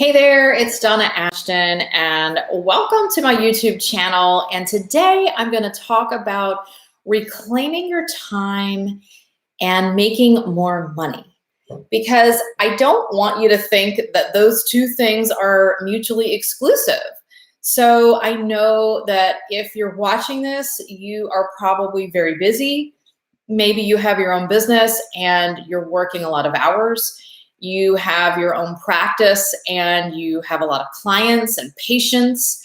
Hey there, it's Donna Ashton, and welcome to my YouTube channel. And today I'm going to talk about reclaiming your time and making more money. Because I don't want you to think that those two things are mutually exclusive. So I know that if you're watching this, you are probably very busy. Maybe you have your own business and you're working a lot of hours. You have your own practice and you have a lot of clients and patients.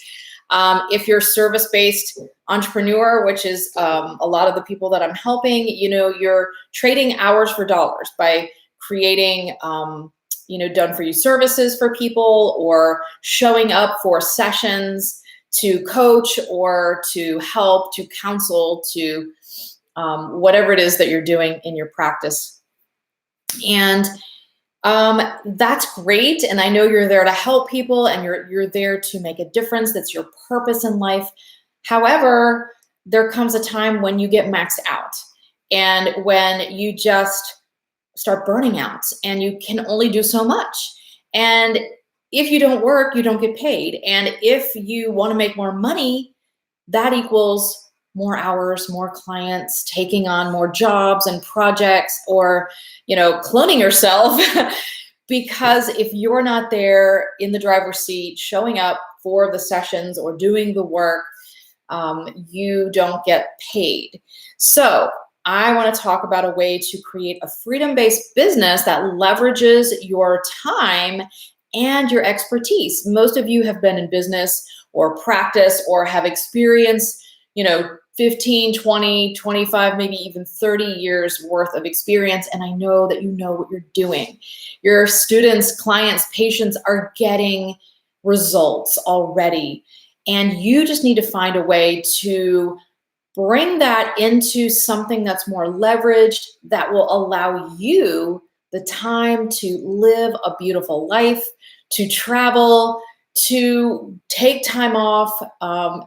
If you're a service-based entrepreneur, which is a lot of the people that I'm helping, you're trading hours for dollars by creating, done-for-you services for people, or showing up for sessions to coach or to help, to counsel, to whatever it is that you're doing in your practice. And that's great. And I know you're there to help people and you're there to make a difference. That's your purpose in life. However, there comes a time when you get maxed out and when you just start burning out and you can only do so much. And if you don't work, you don't get paid. And if you want to make more money, that equals more hours, more clients, taking on more jobs and projects, or, cloning yourself. Because if you're not there in the driver's seat, showing up for the sessions or doing the work, you don't get paid. So I want to talk about a way to create a freedom-based business that leverages your time and your expertise. Most of you have been in business or practice or have experience, 15, 20, 25, maybe even 30 years worth of experience. And I know that you know what you're doing. Your students, clients, patients are getting results already. And you just need to find a way to bring that into something that's more leveraged, that will allow you the time to live a beautiful life, to travel, to take time off,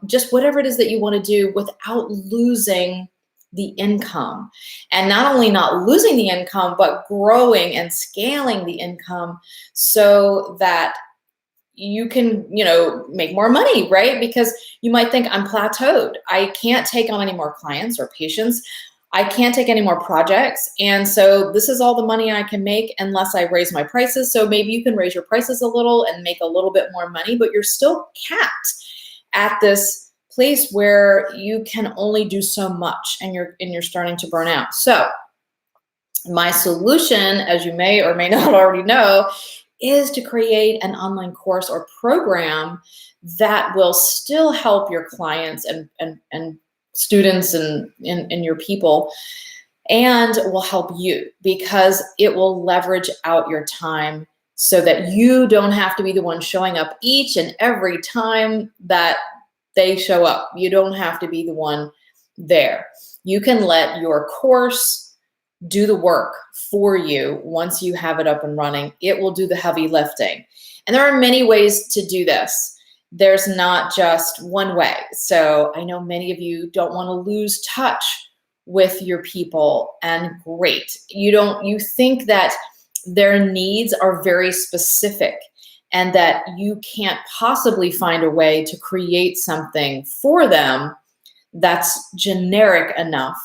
just whatever it is that you want to do without losing the income. And not only not losing the income, but growing and scaling the income so that you can, make more money, right? Because you might think, I'm plateaued. I can't take on any more clients or patients. I can't take any more projects. And so this is all the money I can make unless I raise my prices. So maybe you can raise your prices a little and make a little bit more money, but you're still capped at this place where you can only do so much and you're starting to burn out. So my solution, as you may or may not already know, is to create an online course or program that will still help your clients and students and your people, and will help you, because it will leverage out your time so that you don't have to be the one showing up each and every time that they show up. You don't have to be the one there. You can let your course do the work for you. Once you have it up and running, it will do the heavy lifting. And there are many ways to do this. There's not just one way. So I know many of you don't want to lose touch with your people, and great. You think that their needs are very specific and that you can't possibly find a way to create something for them that's generic enough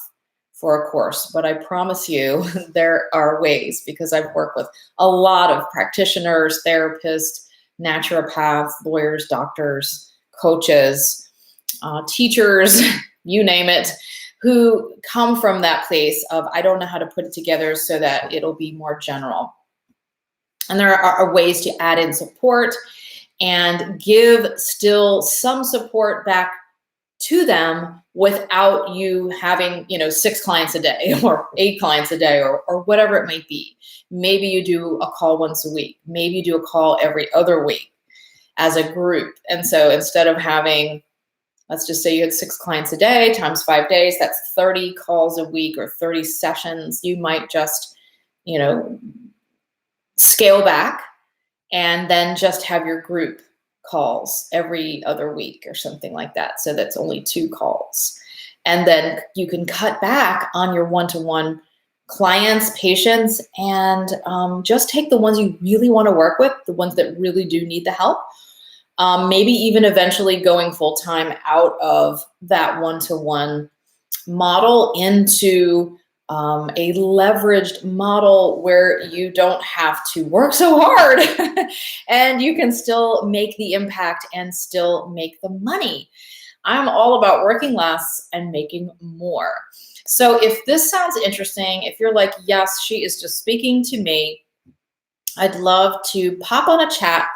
for a course. But I promise you there are ways, because I've worked with a lot of practitioners, therapists, naturopaths, lawyers, doctors, coaches, teachers, you name it, who come from that place of, I don't know how to put it together so that it'll be more general. And there are ways to add in support and give still some support back to them without you having, 6 clients a day or 8 clients a day or whatever it might be. Maybe you do a call once a week. Maybe you do a call every other week as a group. And so instead of having, let's just say you had 6 clients a day times 5 days, that's 30 calls a week or 30 sessions. You might just, scale back and then just have your group calls every other week or something like that. So that's only 2 calls. And then you can cut back on your one-to-one clients, patients, and just take the ones you really want to work with, the ones that really do need the help. Maybe even eventually going full-time out of that one-to-one model into a leveraged model where you don't have to work so hard and you can still make the impact and still make the money. I'm all about working less and making more. So if this sounds interesting, if you're like, yes, she is just speaking to me, I'd love to pop on a chat.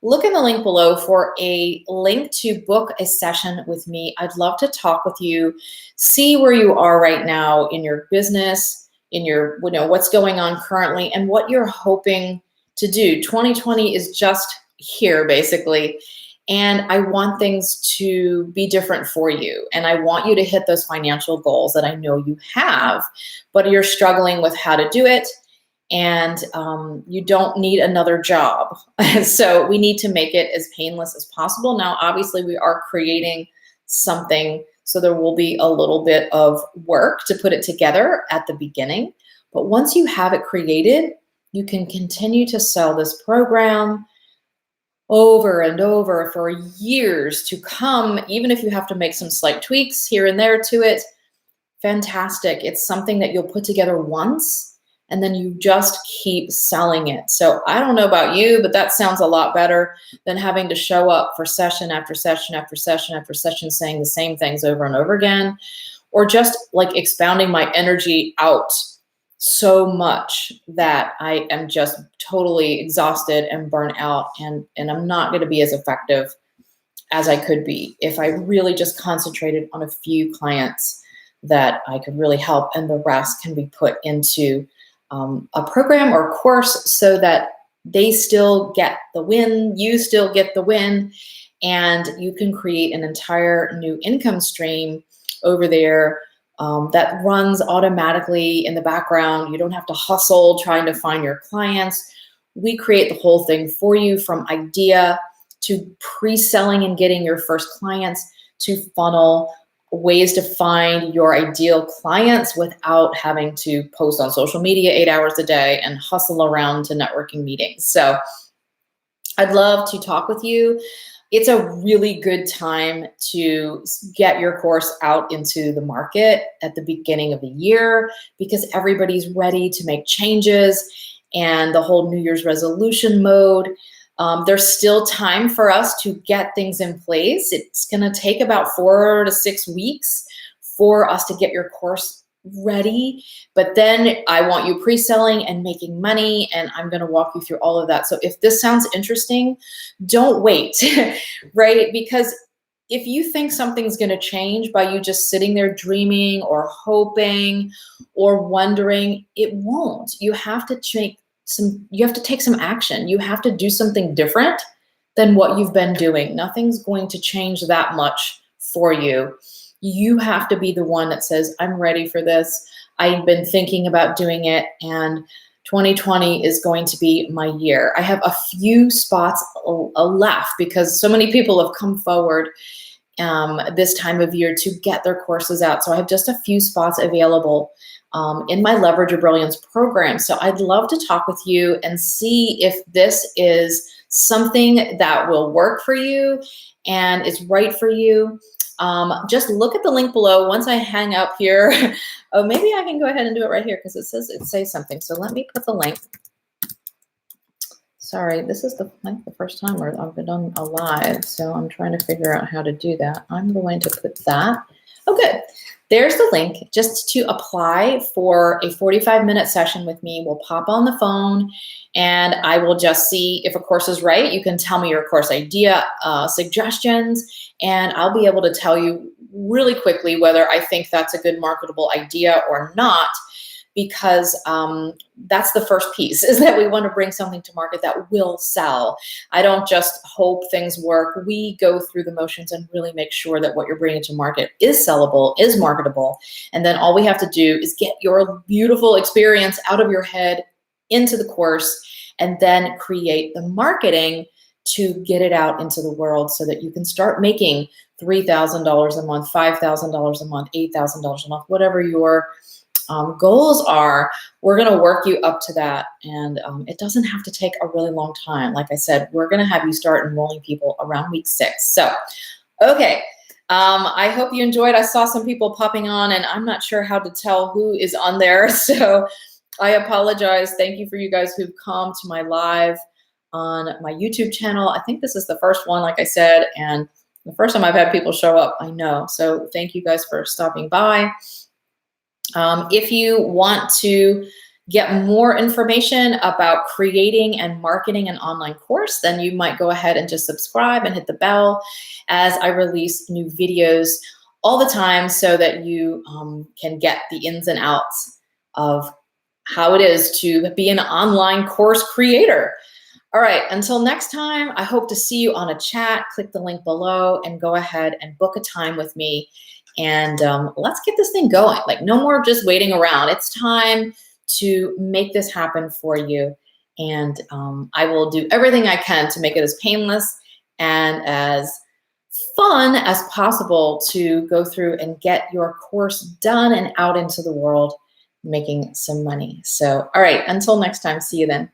Look in the link below for a link to book a session with me. I'd love to talk with you, see where you are right now in your business, in your, what's going on currently and what you're hoping to do. 2020 is just here basically. And I want things to be different for you. And I want you to hit those financial goals that I know you have, but you're struggling with how to do it. And you don't need another job. So we need to make it as painless as possible. Now, obviously, we are creating something, so there will be a little bit of work to put it together at the beginning. But once you have it created, you can continue to sell this program over and over for years to come, even if you have to make some slight tweaks here and there to it. Fantastic. It's something that you'll put together once and then you just keep selling it. So I don't know about you, but that sounds a lot better than having to show up for session after session after session after session saying the same things over and over again, or just like expounding my energy out so much that I am just totally exhausted and burnt out, and I'm not going to be as effective as I could be if I really just concentrated on a few clients that I could really help, and the rest can be put into a program or course so that they still get the win, you still get the win, and you can create an entire new income stream over there that runs automatically in the background. You don't have to hustle trying to find your clients. We create the whole thing for you, from idea to pre-selling and getting your first clients, to funnel, ways to find your ideal clients without having to post on social media 8 hours a day and hustle around to networking meetings. So I'd love to talk with you. It's a really good time to get your course out into the market at the beginning of the year, because everybody's ready to make changes and the whole New Year's resolution mode. There's still time for us to get things in place. It's going to take about 4 to 6 weeks for us to get your course ready. But then I want you pre-selling and making money, and I'm going to walk you through all of that. So if this sounds interesting, don't wait, right? Because if you think something's going to change by you just sitting there dreaming or hoping or wondering, it won't. You have to take some action. You have to do something different than what you've been doing. Nothing's going to change that much for you. You have to be the one that says, I'm ready for this. I've been thinking about doing it, and 2020 is going to be my year. I have a few spots left because so many people have come forward this time of year to get their courses out. So I have just a few spots available in my Leverage Your Brilliance program. So I'd love to talk with you and see if this is something that will work for you and is right for you. Just look at the link below. Once I hang up here, oh, maybe I can go ahead and do it right here because it says something. So let me put the link. Sorry, this is the first time where I've been on a live, so I'm trying to figure out how to do that. I'm going to put that. Oh, good. There's the link just to apply for a 45-minute session with me. We'll pop on the phone and I will just see if a course is right. You can tell me your course idea, suggestions, and I'll be able to tell you really quickly whether I think that's a good marketable idea or not, because that's the first piece, is that we want to bring something to market that will sell. I don't just hope things work. We go through the motions and really make sure that what you're bringing to market is sellable, is marketable. And then all we have to do is get your beautiful experience out of your head into the course, and then create the marketing to get it out into the world so that you can start making $3,000 a month, $5,000 a month, $8,000 a month, whatever your goals are, we're going to work you up to that. And it doesn't have to take a really long time. Like I said, we're going to have you start enrolling people around week 6. So, okay. I hope you enjoyed. I saw some people popping on, and I'm not sure how to tell who is on there. So I apologize. Thank you for you guys who've come to my live on my YouTube channel. I think this is the first one, like I said, and the first time I've had people show up, I know. So thank you guys for stopping by. If you want to get more information about creating and marketing an online course, then you might go ahead and just subscribe and hit the bell as I release new videos all the time so that you can get the ins and outs of how it is to be an online course creator. All right, until next time, I hope to see you on a chat. Click the link below and go ahead and book a time with me. And let's get this thing going. Like, no more just waiting around. It's time to make this happen for you. And I will do everything I can to make it as painless and as fun as possible to go through and get your course done and out into the world, making some money. So, all right, until next time, see you then.